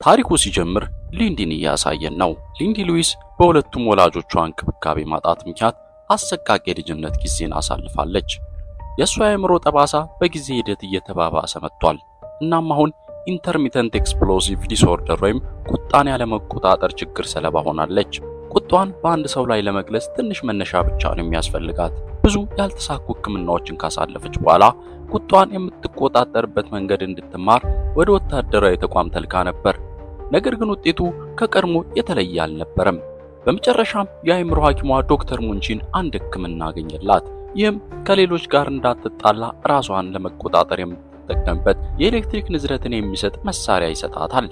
ታሪኩ ሲጀምር ሊንዲን እያሳየን ነው። ሊንዲ ሉዊስ በሁለቱም ወላጆቿ እንክብካቤ ማጣት ምክንያት አሰቃቂ የልጅነት ጊዜን አሳልፋለች። የሷ የአእምሮ ጠባሳ በጊዜ ሂደት እየተባባሰ መጥቷል። እናም አሁን ኢንተርሚተንት ኤክስፕሎሲቭ ዲስኦርደር ወይም ቁጣን ያለመቆጣጠር ችግር ሰለባ ሆናለች። ቁጣን በአንድ ሰው ላይ ለመግለጽ ትንሽ መነሻ ብቻ ነው የሚያስፈልጋት። ብዙ ያልተሳኩ ሕክምናዎችን ካሳለፈች በኋላ ቁጣን የምትቆጣጠርበት መንገድ እንድትማር ወደ ወታደራዊ ተቋም ተልካ ነበር። ነገር ግን ውጤቱ ከቀድሞ የተለየ አልነበረም። በመጨረሻም የአእምሮ ሐኪሟ ዶክተር ሙንቺን አንድ ሕክምና አገኘላት። ይህም ከሌሎች ጋር እንዳትጣላ ራሷን ለመቆጣጠር የምትጠቀምበት የኤሌክትሪክ ንዝረትን የሚሰጥ መሳሪያ ይሰጣታል።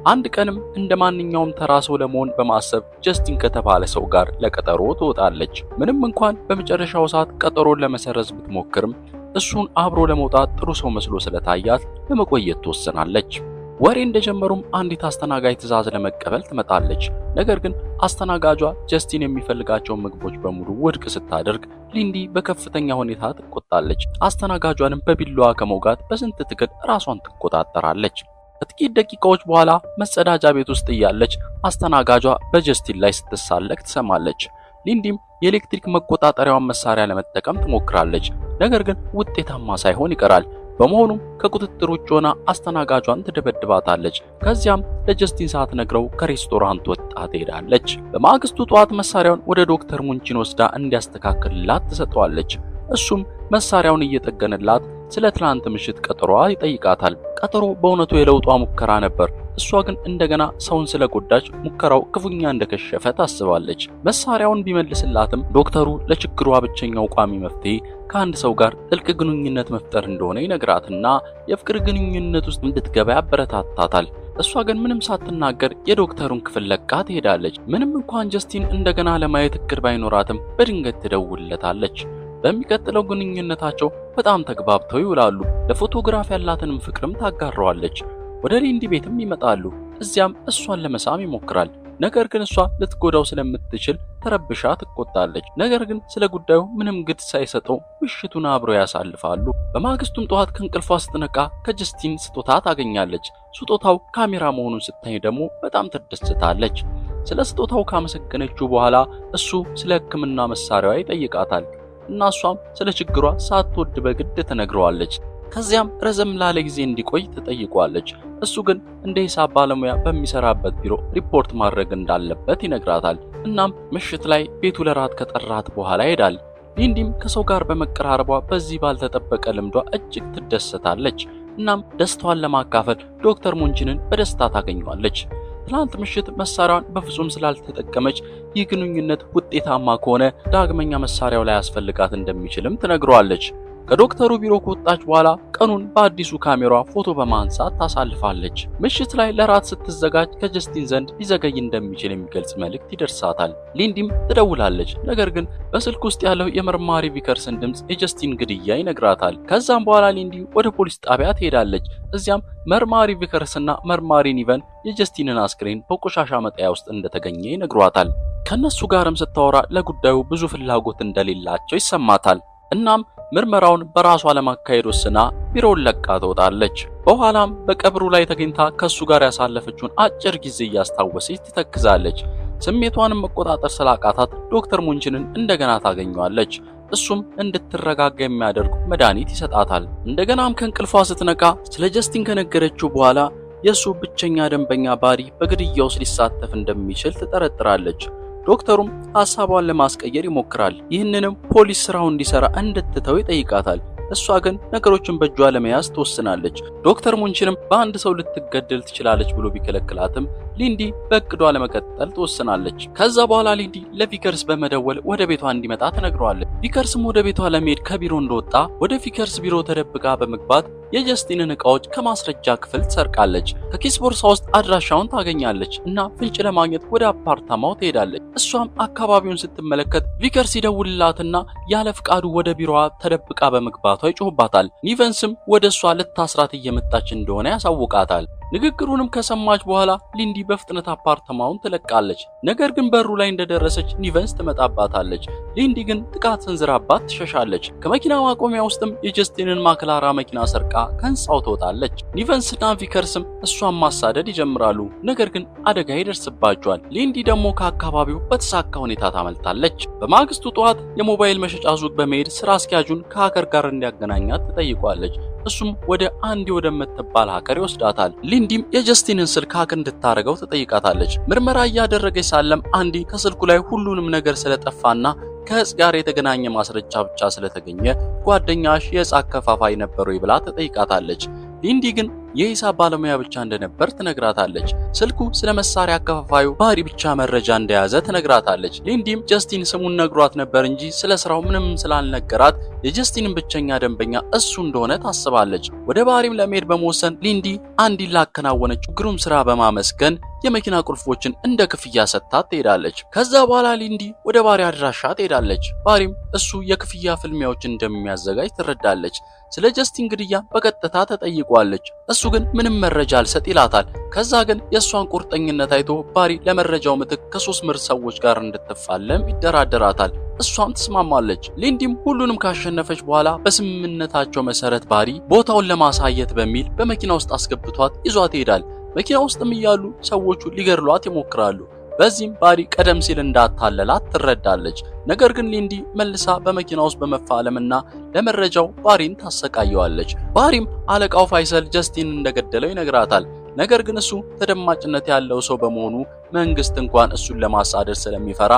አንድ ቀንም እንደ ማንኛውም ተራ ሰው ለመሆን በማሰብ ጀስቲን ከተባለ ሰው ጋር ለቀጠሮ ትወጣለች። ምንም እንኳን በመጨረሻው ሰዓት ቀጠሮን ለመሰረዝ ብትሞክርም እሱን አብሮ ለመውጣት ጥሩ ሰው መስሎ ስለታያት ለመቆየት ትወስናለች። ወሬ እንደጀመሩም አንዲት አስተናጋጅ ትዕዛዝ ለመቀበል ትመጣለች። ነገር ግን አስተናጋጇ ጀስቲን የሚፈልጋቸውን ምግቦች በሙሉ ውድቅ ስታደርግ ሊንዲ በከፍተኛ ሁኔታ ትቆጣለች። አስተናጋጇንም በቢላዋ ከመውጋት በስንት ትግል ራሷን ትቆጣጠራለች። ከጥቂት ደቂቃዎች በኋላ መጸዳጃ ቤት ውስጥ እያለች አስተናጋጇ በጀስቲን ላይ ስትሳለቅ ትሰማለች። ሊንዲም የኤሌክትሪክ መቆጣጠሪያዋን መሳሪያ ለመጠቀም ትሞክራለች። ነገር ግን ውጤታማ ሳይሆን ይቀራል። በመሆኑም ከቁጥጥር ውጭ ሆና አስተናጋጇን ትደበድባታለች። ከዚያም ለጀስቲን ሳትነግረው ከሬስቶራንት ወጥታ ትሄዳለች። በማግስቱ ጠዋት መሳሪያውን ወደ ዶክተር ሙንቺን ወስዳ እንዲያስተካክልላት ትሰጠዋለች። እሱም መሳሪያውን እየጠገነላት ስለ ትላንት ምሽት ቀጠሮዋ ይጠይቃታል። ቀጠሮ በእውነቱ የለውጧ ሙከራ ነበር። እሷ ግን እንደገና ሰውን ስለጎዳች ሙከራው ክፉኛ እንደከሸፈ ታስባለች። መሳሪያውን ቢመልስላትም ዶክተሩ ለችግሯ ብቸኛው ቋሚ መፍትሄ ከአንድ ሰው ጋር ጥልቅ ግንኙነት መፍጠር እንደሆነ ይነግራትና የፍቅር ግንኙነት ውስጥ እንድትገባ ያበረታታታል። እሷ ግን ምንም ሳትናገር የዶክተሩን ክፍል ለቃ ትሄዳለች። ምንም እንኳን ጀስቲን እንደገና ለማየት እቅድ ባይኖራትም በድንገት ትደውልለታለች። በሚቀጥለው ግንኙነታቸው በጣም ተግባብተው ይውላሉ። ለፎቶግራፍ ያላትንም ፍቅርም ታጋራዋለች። ወደ ሊንዲ ቤትም ይመጣሉ። እዚያም እሷን ለመሳም ይሞክራል። ነገር ግን እሷ ልትጎዳው ስለምትችል ተረብሻ ትቆጣለች። ነገር ግን ስለ ጉዳዩ ምንም ግድ ሳይሰጠው ምሽቱን አብረው ያሳልፋሉ። በማግስቱም ጠዋት ከእንቅልፏ ስትነቃ ከጀስቲን ስጦታ ታገኛለች። ስጦታው ካሜራ መሆኑን ስታይ ደግሞ በጣም ትደሰታለች። ስለ ስጦታው ካመሰገነችው በኋላ እሱ ስለ ሕክምና መሳሪያዋ ይጠይቃታል እና እሷም ስለ ችግሯ ሳትወድ በግድ ትነግረዋለች። ከዚያም ረዘም ላለ ጊዜ እንዲቆይ ትጠይቋለች። እሱ ግን እንደ ሂሳብ ባለሙያ በሚሰራበት ቢሮ ሪፖርት ማድረግ እንዳለበት ይነግራታል። እናም ምሽት ላይ ቤቱ ለራት ከጠራት በኋላ ይሄዳል። ሊንዲም ከሰው ጋር በመቀራረቧ በዚህ ባልተጠበቀ ልምዷ እጅግ ትደሰታለች። እናም ደስታዋን ለማካፈል ዶክተር ሙንቺንን በደስታ ታገኘዋለች። ትላንት ምሽት መሳሪያዋን በፍጹም ስላልተጠቀመች ይህ ግንኙነት ውጤታማ ከሆነ ዳግመኛ መሳሪያው ላይ ያስፈልጋት እንደሚችልም ትነግረዋለች። ከዶክተሩ ቢሮ ከወጣች በኋላ ቀኑን በአዲሱ ካሜራዋ ፎቶ በማንሳት ታሳልፋለች። ምሽት ላይ ለራት ስትዘጋጅ ከጀስቲን ዘንድ ሊዘገይ እንደሚችል የሚገልጽ መልእክት ይደርሳታል። ሊንዲም ትደውላለች። ነገር ግን በስልክ ውስጥ ያለው የመርማሪ ቪከርስን ድምፅ የጀስቲን ግድያ ይነግራታል። ከዛም በኋላ ሊንዲ ወደ ፖሊስ ጣቢያ ትሄዳለች። እዚያም መርማሪ ቪከርስና መርማሪ ኒቨን የጀስቲንን አስክሬን በቆሻሻ መጣያ ውስጥ እንደተገኘ ይነግሯታል። ከነሱ ጋርም ስታወራ ለጉዳዩ ብዙ ፍላጎት እንደሌላቸው ይሰማታል። እናም ምርመራውን በራሷ ለማካሄድ ወስና ቢሮውን ለቃ ትወጣለች። በኋላም በቀብሩ ላይ ተገኝታ ከሱ ጋር ያሳለፈችውን አጭር ጊዜ እያስታወሰች ትተክዛለች። ስሜቷንም መቆጣጠር ስላቃታት ዶክተር ሙንቺንን እንደገና ታገኘዋለች። እሱም እንድትረጋጋ የሚያደርግ መድኃኒት ይሰጣታል። እንደገናም ከእንቅልፏ ስትነቃ ስለ ጀስቲን ከነገረችው በኋላ የሱ ብቸኛ ደንበኛ ባሪ በግድያው ውስጥ ሊሳተፍ እንደሚችል ትጠረጥራለች። ዶክተሩም ሐሳቧን ለማስቀየር ይሞክራል። ይህንንም ፖሊስ ስራው እንዲሰራ እንድትተው ይጠይቃታል። እሷ ግን ነገሮችን በእጇ ለመያዝ ትወስናለች። ዶክተር ሙንቺንም በአንድ ሰው ልትገደል ትችላለች ብሎ ቢከለክላትም ሊንዲ በእቅዷ ለመቀጠል ትወስናለች። ከዛ በኋላ ሊንዲ ለቪከርስ በመደወል ወደ ቤቷ እንዲመጣ ትነግረዋለች። ቪከርስም ወደ ቤቷ ለመሄድ ከቢሮ እንደወጣ ወደ ቪከርስ ቢሮ ተደብቃ በመግባት የጀስቲንን ዕቃዎች ከማስረጃ ክፍል ትሰርቃለች። ከኪስ ቦርሳ ውስጥ አድራሻውን ታገኛለች እና ፍንጭ ለማግኘት ወደ አፓርታማው ትሄዳለች። እሷም አካባቢውን ስትመለከት ቪከርስ ይደውልላትና ያለ ፍቃዱ ወደ ቢሮዋ ተደብቃ በመግባቷ ይጮህባታል። ኒቨንስም ወደ እሷ ልታስራት እየመጣች እንደሆነ ያሳውቃታል። ንግግሩንም ከሰማች በኋላ ሊንዲ በፍጥነት አፓርተማውን ትለቃለች። ነገር ግን በሩ ላይ እንደደረሰች ኒቨንስ ትመጣባታለች። ሊንዲ ግን ጥቃት ሰንዝራባት ትሸሻለች። ከመኪና ማቆሚያ ውስጥም የጀስቲንን ማክላራ መኪና ሰርቃ ከህንጻው ትወጣለች። ኒቨንስና ቪከርስም እሷን ማሳደድ ይጀምራሉ። ነገር ግን አደጋ ይደርስባቸዋል። ሊንዲ ደግሞ ከአካባቢው በተሳካ ሁኔታ ታመልጣለች። በማግስቱ ጠዋት የሞባይል መሸጫ ሱቅ በመሄድ ስራ አስኪያጁን ከሀከር ጋር እንዲያገናኛት ትጠይቋለች። እሱም ወደ አንዲ ወደምትባል ሀከር ይወስዳታል። ሊንዲም የጀስቲንን ስልክ ሀክ እንድታረገው ትጠይቃታለች። ምርመራ እያደረገች ሳለም አንዲ ከስልኩ ላይ ሁሉንም ነገር ስለጠፋና ከእጽ ጋር የተገናኘ ማስረጃ ብቻ ስለተገኘ ጓደኛሽ የእጽ አከፋፋይ ነበሩ ብላ ትጠይቃታለች። ሊንዲ ግን የሂሳብ ባለሙያ ብቻ እንደነበር ትነግራታለች። ስልኩ ስለ መሳሪያ አከፋፋዩ ባሪ ብቻ መረጃ እንደያዘ ትነግራታለች። ሊንዲም ጀስቲን ስሙን ነግሯት ነበር እንጂ ስለ ስራው ምንም ስላልነገራት የጀስቲንን ብቸኛ ደንበኛ እሱ እንደሆነ ታስባለች። ወደ ባሪም ለመሄድ በመወሰን ሊንዲ አንዲን ላከናወነችው ግሩም ስራ በማመስገን የመኪና ቁልፎችን እንደ ክፍያ ሰጥታት ትሄዳለች። ከዛ በኋላ ሊንዲ ወደ ባሪ አድራሻ ትሄዳለች። ባሪም እሱ የክፍያ ፍልሚያዎችን እንደሚያዘጋጅ ትረዳለች። ስለ ጀስቲን ግድያ በቀጥታ ተጠይቋለች። እሱ ግን ምንም መረጃ አልሰጥ ይላታል። ከዛ ግን የእሷን ቁርጠኝነት አይቶ ባሪ ለመረጃው ምትክ ከ3 ምርጥ ሰዎች ጋር እንድትፋለም ይደራደራታል። እሷም ትስማማለች። ሊንዲም ሁሉንም ካሸነፈች በኋላ በስምምነታቸው መሰረት ባሪ ቦታውን ለማሳየት በሚል በመኪና ውስጥ አስገብቷት ይዟት ይሄዳል። መኪና ውስጥም እያሉ ሰዎቹ ሊገድሏት ይሞክራሉ። በዚህም ባሪ ቀደም ሲል እንዳታለላት ትረዳለች። ነገር ግን ሊንዲ መልሳ በመኪና ውስጥ በመፋለምና ለመረጃው ባሪን ታሰቃየዋለች። ባሪም አለቃው ፋይሰል ጀስቲን እንደገደለው ይነግራታል። ነገር ግን እሱ ተደማጭነት ያለው ሰው በመሆኑ መንግስት እንኳን እሱን ለማሳደድ ስለሚፈራ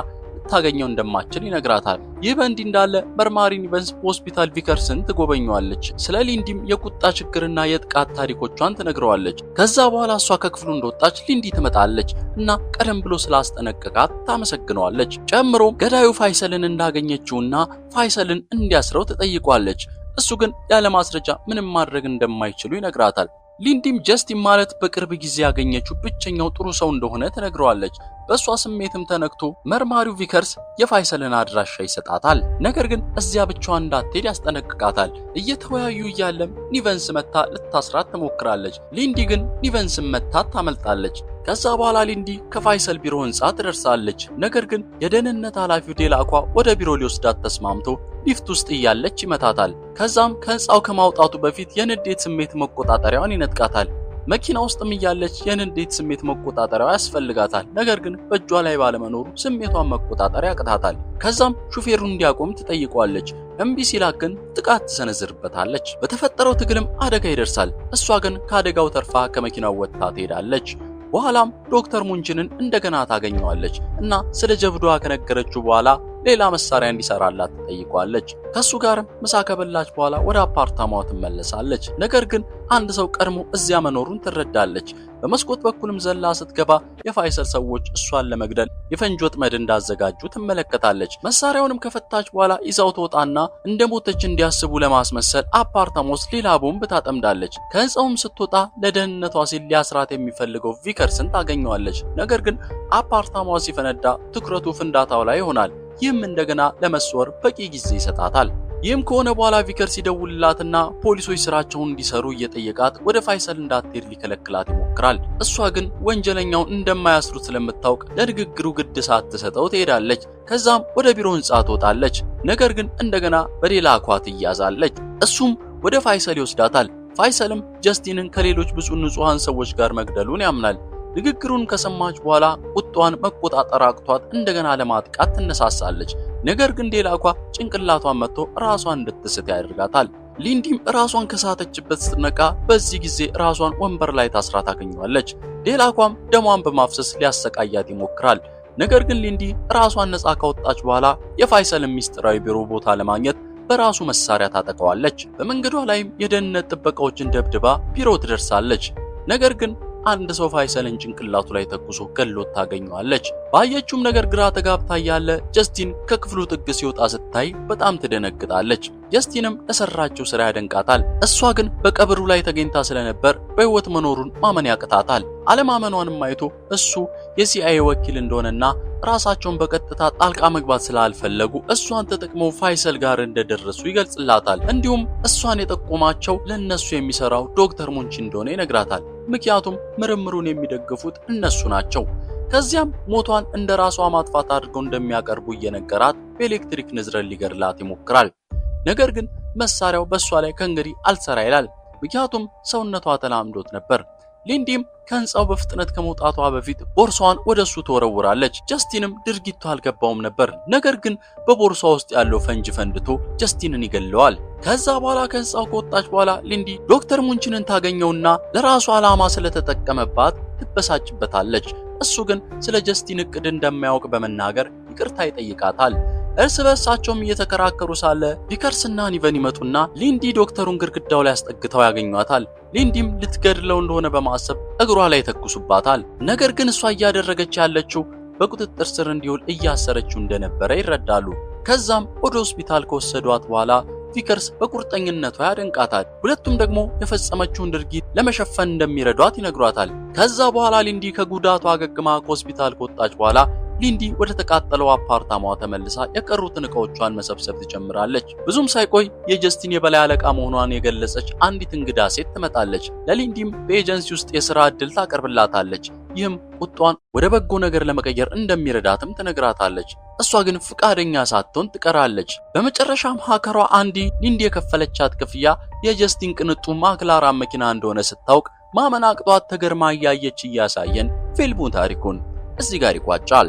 ታገኘው እንደማትችል ይነግራታል። ይህ በእንዲህ እንዳለ መርማሪ ኒቨንስ በሆስፒታል ቪከርስን ትጎበኘዋለች። ስለ ሊንዲም የቁጣ ችግርና የጥቃት ታሪኮቿን ትነግረዋለች። ከዛ በኋላ እሷ ከክፍሉ እንደወጣች ሊንዲ ትመጣለች እና ቀደም ብሎ ስላስጠነቀቃት ታመሰግነዋለች። ጨምሮ ገዳዩ ፋይሰልን እንዳገኘችውና ፋይሰልን እንዲያስረው ትጠይቋለች። እሱ ግን ያለ ማስረጃ ምንም ማድረግ እንደማይችሉ ይነግራታል። ሊንዲም ጀስቲን ማለት በቅርብ ጊዜ ያገኘችው ብቸኛው ጥሩ ሰው እንደሆነ ትነግረዋለች። በእሷ ስሜትም ተነክቶ መርማሪው ቪከርስ የፋይሰልን አድራሻ ይሰጣታል። ነገር ግን እዚያ ብቻዋን እንዳትሄድ ያስጠነቅቃታል። እየተወያዩ እያለም ኒቨንስ መታ ልታስራት ትሞክራለች። ሊንዲ ግን ኒቨንስን መታት ታመልጣለች። ከዛ በኋላ ሊንዲ ከፋይሰል ቢሮ ህንጻ ትደርሳለች። ነገር ግን የደህንነት ኃላፊው ዴላኳ ወደ ቢሮ ሊወስዳት ተስማምቶ ሊፍት ውስጥ እያለች ይመታታል። ከዛም ከህንጻው ከማውጣቱ በፊት የንዴት ስሜት መቆጣጠሪያዋን ይነጥቃታል። መኪና ውስጥም እያለች የንዴት ስሜት መቆጣጠሪያዋ ያስፈልጋታል። ነገር ግን በእጇ ላይ ባለመኖሩ ስሜቷን መቆጣጠር ያቅታታል። ከዛም ሹፌሩን እንዲያቆም ትጠይቋለች። እምቢ ሲላት ግን ጥቃት ትሰነዝርበታለች። በተፈጠረው ትግልም አደጋ ይደርሳል። እሷ ግን ከአደጋው ተርፋ ከመኪናው ወጥታ ትሄዳለች። በኋላም ዶክተር ሙንችንን እንደገና ታገኘዋለች እና ስለ ጀብዷ ከነገረችው በኋላ ሌላ መሳሪያ እንዲሰራላት ትጠይቋለች። ከሱ ጋርም ምሳ ከበላች በኋላ ወደ አፓርታማዋ ትመለሳለች። ነገር ግን አንድ ሰው ቀድሞ እዚያ መኖሩን ትረዳለች። በመስኮት በኩልም ዘላ ስትገባ የፋይሰል ሰዎች እሷን ለመግደል የፈንጅ ወጥመድ እንዳዘጋጁ ትመለከታለች። መሳሪያውንም ከፈታች በኋላ ይዛው ትወጣና እንደሞተች እንዲያስቡ ለማስመሰል አፓርታማ ውስጥ ሌላ ቦምብ ታጠምዳለች። ከህንጻውም ስትወጣ ለደህንነቷ ሲል ሊያስራት የሚፈልገው ቪከርስን ታገኘዋለች። ነገር ግን አፓርታማዋ ሲፈነዳ ትኩረቱ ፍንዳታው ላይ ይሆናል። ይህም እንደገና ለመስወር በቂ ጊዜ ይሰጣታል። ይህም ከሆነ በኋላ ቪከርስ ይደውልላትና ፖሊሶች ስራቸውን እንዲሰሩ እየጠየቃት ወደ ፋይሰል እንዳትሄድ ሊከለክላት ይሞክራል። እሷ ግን ወንጀለኛውን እንደማያስሩት ስለምታውቅ ለንግግሩ ግድ ሳትሰጠው ትሄዳለች። ከዛም ወደ ቢሮ ህንጻ ትወጣለች። ነገር ግን እንደገና በሌላ አኳት ትያዛለች። እሱም ወደ ፋይሰል ይወስዳታል። ፋይሰልም ጀስቲንን ከሌሎች ብዙ ንጹሃን ሰዎች ጋር መግደሉን ያምናል። ንግግሩን ከሰማች በኋላ ቁጣዋን መቆጣጠር አቅቷት እንደገና ለማጥቃት ትነሳሳለች። ነገር ግን ዴላኳ ጭንቅላቷን መጥቶ ራሷን እንድትስት ያደርጋታል። ሊንዲም ራሷን ከሳተችበት ስትነቃ በዚህ ጊዜ ራሷን ወንበር ላይ ታስራ ታገኘዋለች። ዴላኳም ደሟን በማፍሰስ ሊያሰቃያት ይሞክራል። ነገር ግን ሊንዲ ራሷን ነፃ ካወጣች በኋላ የፋይሰልን ሚስጥራዊ ቢሮ ቦታ ለማግኘት በራሱ መሳሪያ ታጠቀዋለች። በመንገዷ ላይም የደህንነት ጥበቃዎችን ደብድባ ቢሮ ትደርሳለች። ነገር ግን አንድ ሰው ፋይሰልን ጭንቅላቱ ላይ ተኩሶ ገሎት ታገኘዋለች። ባየችውም ነገር ግራ ተጋብታ ያለ ጀስቲን ከክፍሉ ጥግ ሲወጣ ስታይ በጣም ትደነግጣለች። ጀስቲንም ለሰራችው ስራ ያደንቃታል። እሷ ግን በቀብሩ ላይ ተገኝታ ስለነበር በህይወት መኖሩን ማመን ያቅታታል። አለማመኗንም አይቶ እሱ የሲአይኤ ወኪል እንደሆነና ራሳቸውን በቀጥታ ጣልቃ መግባት ስላልፈለጉ እሷን ተጠቅመው ፋይሰል ጋር እንደደረሱ ይገልጽላታል። እንዲሁም እሷን የጠቆማቸው ለነሱ የሚሰራው ዶክተር ሙንቺ እንደሆነ ይነግራታል። ምክንያቱም ምርምሩን የሚደግፉት እነሱ ናቸው። ከዚያም ሞቷን እንደ ራሷ ማጥፋት አድርገው እንደሚያቀርቡ እየነገራት በኤሌክትሪክ ንዝረት ሊገድላት ይሞክራል። ነገር ግን መሳሪያው በእሷ ላይ ከእንግዲህ አልሰራ ይላል። ምክንያቱም ሰውነቷ ተላምዶት ነበር። ሊንዲም ከህንፃው በፍጥነት ከመውጣቷ በፊት ቦርሳዋን ወደሱ ተወረውራለች። ጀስቲንም ድርጊቱ አልገባውም ነበር። ነገር ግን በቦርሷ ውስጥ ያለው ፈንጅ ፈንድቶ ጀስቲንን ይገለዋል። ከዛ በኋላ ከህንፃው ከወጣች በኋላ ሊንዲ ዶክተር ሙንቺንን ታገኘውና ለራሷ ዓላማ ስለተጠቀመባት ትበሳጭበታለች። እሱ ግን ስለ ጀስቲን እቅድ እንደማያውቅ በመናገር ይቅርታ ይጠይቃታል። እርስ በርሳቸውም እየተከራከሩ ሳለ ቪከርስና ኒቨን ይመጡና ሊንዲ ዶክተሩን ግድግዳው ላይ አስጠግተው ያገኟታል። ሊንዲም ልትገድለው እንደሆነ በማሰብ እግሯ ላይ ተኩሱባታል። ነገር ግን እሷ እያደረገች ያለችው በቁጥጥር ስር እንዲውል እያሰረችው እንደነበረ ይረዳሉ። ከዛም ወደ ሆስፒታል ከወሰዷት በኋላ ቪከርስ በቁርጠኝነቷ ያደንቃታል። ሁለቱም ደግሞ የፈጸመችውን ድርጊት ለመሸፈን እንደሚረዷት ይነግሯታል። ከዛ በኋላ ሊንዲ ከጉዳቷ አገግማ ከሆስፒታል ከወጣች በኋላ ሊንዲ ወደ ተቃጠለው አፓርታማዋ ተመልሳ የቀሩትን ዕቃዎቿን መሰብሰብ ትጀምራለች። ብዙም ሳይቆይ የጀስቲን የበላይ አለቃ መሆኗን የገለጸች አንዲት እንግዳ ሴት ትመጣለች። ለሊንዲም በኤጀንሲ ውስጥ የሥራ ዕድል ታቀርብላታለች። ይህም ቁጧን ወደ በጎ ነገር ለመቀየር እንደሚረዳትም ትነግራታለች። እሷ ግን ፍቃደኛ ሳትሆን ትቀራለች። በመጨረሻም ሃከሯ አንዲ ሊንዲ የከፈለቻት ክፍያ የጀስቲን ቅንጡ ማክላራን መኪና እንደሆነ ስታውቅ ማመን አቅቷት ተገርማ እያየች እያሳየን ፊልሙ ታሪኩን እዚህ ጋር ይቋጫል።